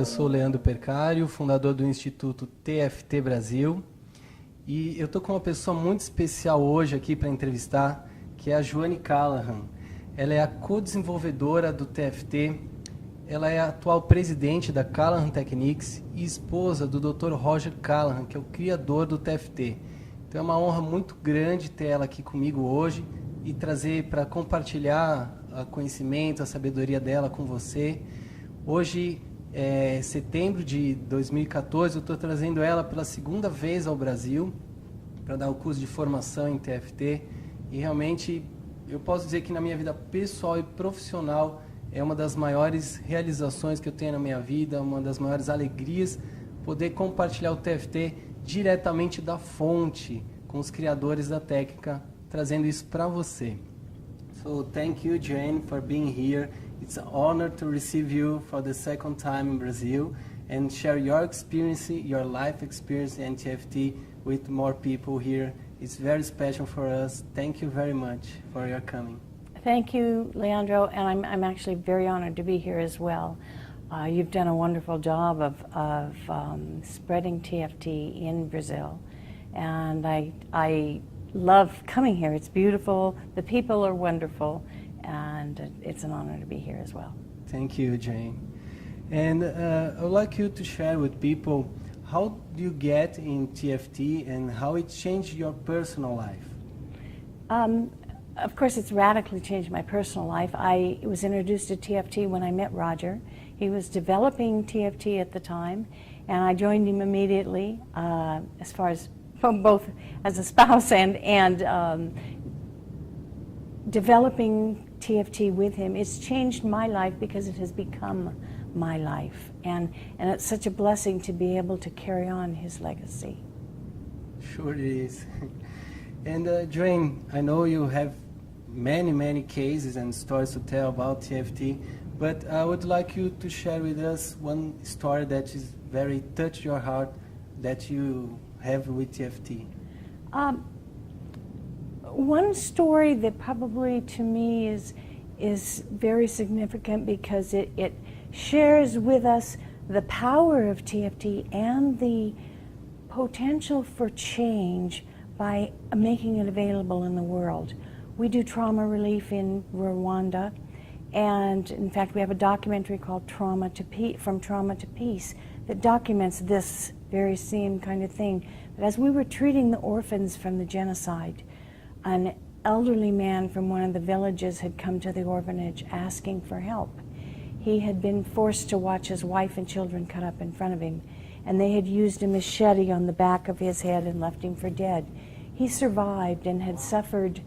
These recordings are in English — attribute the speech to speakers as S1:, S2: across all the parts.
S1: eu sou o Leandro Perca, fundador do Instituto TFT Brasil. E eu estou com uma pessoa muito especial hoje aqui para entrevistar, que é a Joanne Callahan. Ela é a co-desenvolvedora do TFT, ela é a atual presidente da Callahan Techniques e esposa do Dr. Roger Callahan, que é o criador do TFT. Então é uma honra muito grande ter ela aqui comigo hoje e trazer para compartilhar o conhecimento, a sabedoria dela com você. Hoje, setembro de 2014, eu estou trazendo ela pela segunda vez ao Brasil para dar o curso de formação em TFT. E realmente, eu posso dizer que na minha vida pessoal e profissional é uma das maiores realizações que eu tenho na minha vida, uma das maiores alegrias, poder compartilhar o TFT diretamente da fonte, com os criadores da técnica, trazendo isso para você. So, thank you, Joanne, for being here. It's an honor to receive you for the second time in Brazil and share your experience, your life experience in TFT with more people here. It's very special for us. Thank you very much for your coming.
S2: Thank you, Leandro, and I'm actually very honored to be here as well. You've done a wonderful job of spreading TFT in Brazil, and I love coming here. It's beautiful, the people are wonderful, and it's an honor to be here as well.
S1: Thank you, Jane. And I would like you to share with people how do you get in TFT and how it changed your personal life?
S2: Of course, it's radically changed my personal life. I was introduced to TFT when I met Roger. He was developing TFT at the time, and I joined him immediately, as far as both as a spouse and developing TFT with him. It's changed my life because it has become my life, and it's such a blessing to be able to carry on his legacy.
S1: Sure it is. And Joanne, I know you have many cases and stories to tell about TFT, but I would like you to share with us one story that is very touched your heart that you have with TFT.
S2: One story that probably to me is very significant because it shares with us the power of TFT and the potential for change by making it available in the world. We do trauma relief in Rwanda, and in fact we have a documentary called From Trauma to Peace that documents this very same kind of thing. But as we were treating the orphans from the genocide, an elderly man from one of the villages had come to the orphanage asking for help. He had been forced to watch his wife and children cut up in front of him, and they had used a machete on the back of his head and left him for dead. He survived and had suffered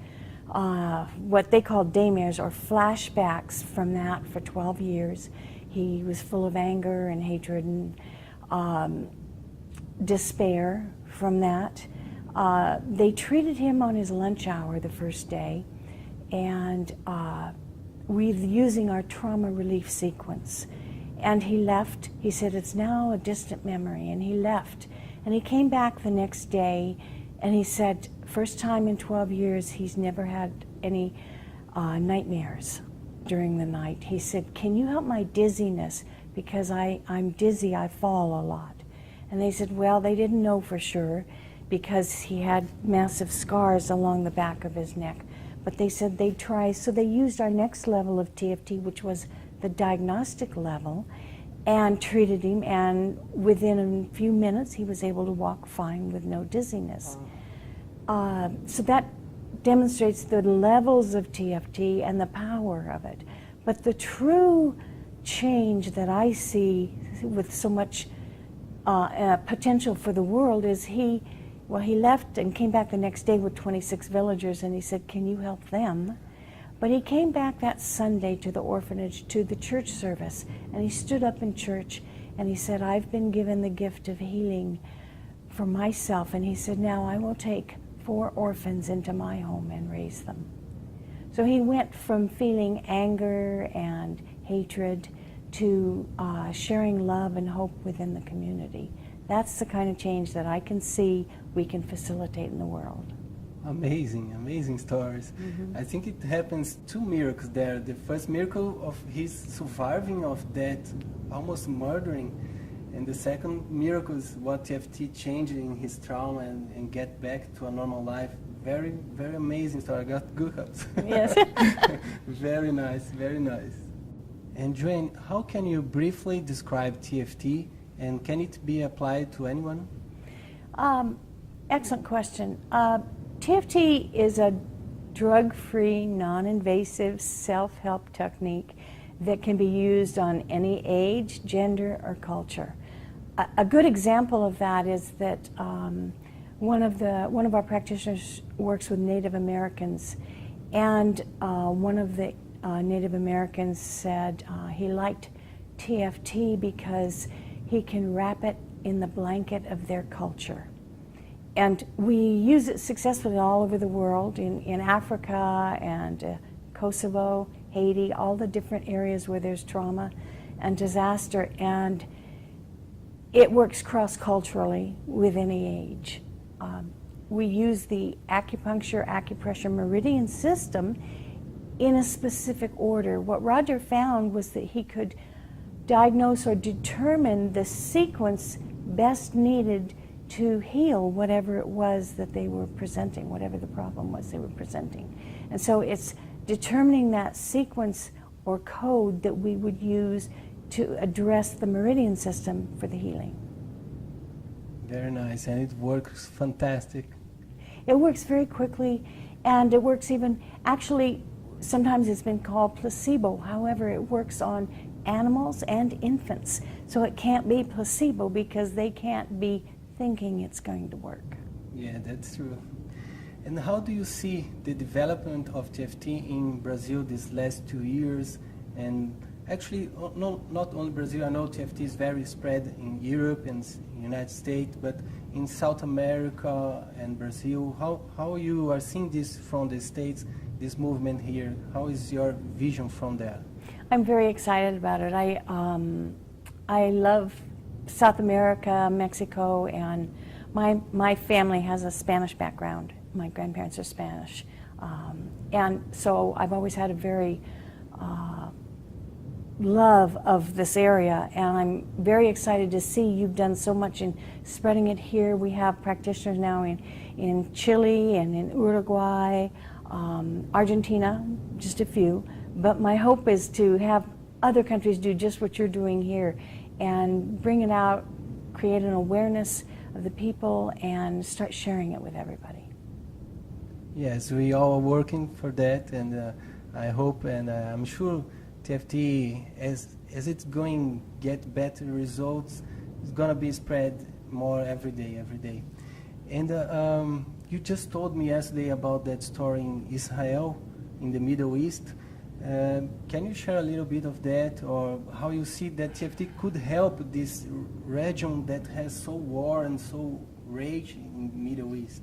S2: what they called daymares, or flashbacks, from that for 12 years. He was full of anger and hatred and despair from that. They treated him on his lunch hour the first day, and using our trauma relief sequence. And he left. He said, it's now a distant memory, and he left. And he came back the next day, and he said, first time in 12 years he's never had any nightmares during the night. He said, can you help my dizziness? Because I'm dizzy, I fall a lot. And they said, well, they didn't know for sure because he had massive scars along the back of his neck. But they said they'd try, so they used our next level of TFT, which was the diagnostic level, and treated him, and within a few minutes he was able to walk fine with no dizziness. So that demonstrates the levels of TFT and the power of it. But the true change that I see with so much potential for the world is he left and came back the next day with 26 villagers, and he said, can you help them? But he came back that Sunday to the orphanage, to the church service, and he stood up in church and he said, I've been given the gift of healing for myself. And he said, now I will take 4 orphans into my home and raise them. So he went from feeling anger and hatred to sharing love and hope within the community. That's the kind of change that I can see we can facilitate in the world.
S1: Amazing, amazing stories. I think it happens two miracles there. The first miracle of his surviving of that almost murdering, and the second miracle is what TFT changed in his trauma and get back to a normal life. Very, very amazing story. I got goosebumps.
S2: Yes.
S1: Very nice, very nice. And Joanne, how can you briefly describe TFT, and can it be applied to anyone?
S2: Excellent question. TFT is a drug-free, non-invasive self-help technique that can be used on any age, gender, or culture. A good example of that is that one of our practitioners works with Native Americans, and one of the Native Americans said he liked TFT because he can wrap it in the blanket of their culture. And we use it successfully all over the world, in Africa and Kosovo, Haiti, all the different areas where there's trauma and disaster, and it works cross-culturally with any age. We use the acupressure meridian system in a specific order. What Roger found was that he could diagnose or determine the sequence best needed to heal whatever it was that they were presenting, whatever the problem was they were presenting. And so it's determining that sequence or code that we would use to address the meridian system for the healing.
S1: Very nice, and it works fantastic.
S2: It works very quickly, and it works even, actually, sometimes it's been called placebo. However, it works on animals and infants. So it can't be placebo because they can't be thinking it's going to work.
S1: Yeah, that's true. And how do you see the development of TFT in Brazil these last 2 years? And actually, not only Brazil, I know TFT is very spread in Europe and United States, but in South America and Brazil, how you are seeing this from the States, this movement here? How is your vision from there?
S2: I'm very excited about it. I love South America, Mexico, and my family has a Spanish background. My grandparents are Spanish. And so I've always had a very love of this area, and I'm very excited to see you've done so much in spreading it here. We have practitioners now in Chile and in Uruguay, Argentina, just a few, but my hope is to have other countries do just what you're doing here and bring it out, create an awareness of the people, and start sharing it with everybody.
S1: Yes, we all are working for that, and I hope, and I'm sure TFT, as it's going to get better results, it's going to be spread more every day. And you just told me yesterday about that story in Israel, in the Middle East. Can you share a little bit of that, or how you see that TFT could help this region that has so war and so rage in the Middle East?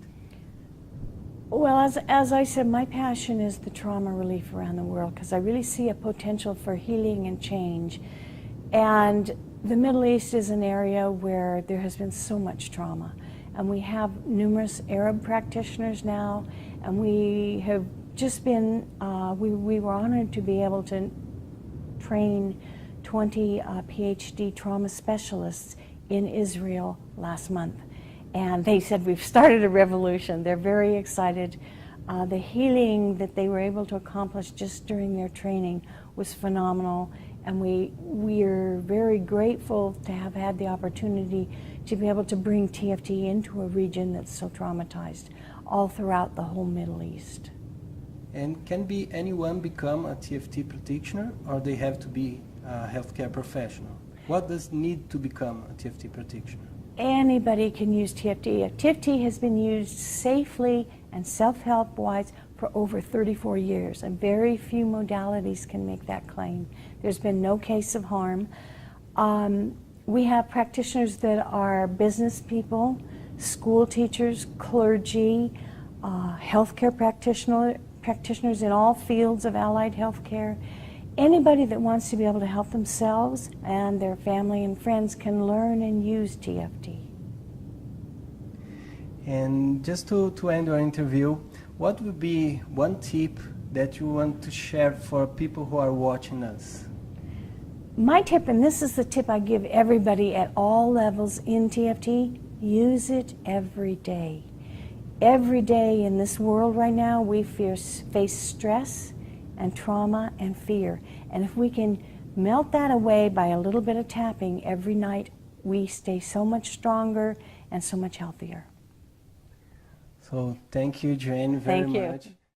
S2: Well, as I said, my passion is the trauma relief around the world, because I really see a potential for healing and change. And the Middle East is an area where there has been so much trauma. And we have numerous Arab practitioners now, and we have just been, we were honored to be able to train 20 PhD trauma specialists in Israel last month. And they said, we've started a revolution. They're very excited. The healing that they were able to accomplish just during their training was phenomenal. And we're very grateful to have had the opportunity to be able to bring TFT into a region that's so traumatized all throughout the whole Middle East.
S1: And can anyone become a TFT practitioner, or they have to be a healthcare professional? What does need to become a TFT practitioner?
S2: Anybody can use TFT. TFT has been used safely and self-help wise for over 34 years, and very few modalities can make that claim. There's been no case of harm. We have practitioners that are business people, school teachers, clergy, healthcare practitioners in all fields of allied healthcare. Anybody that wants to be able to help themselves and their family and friends can learn and use TFT.
S1: And just to end our interview, what would be one tip that you want to share for people who are watching us?
S2: My tip, and this is the tip I give everybody at all levels in TFT, use it every day. Every day in this world right now, we face stress and trauma and fear. And if we can melt that away by a little bit of tapping every night, we stay so much stronger and so much healthier.
S1: So thank you, Joanne, very much.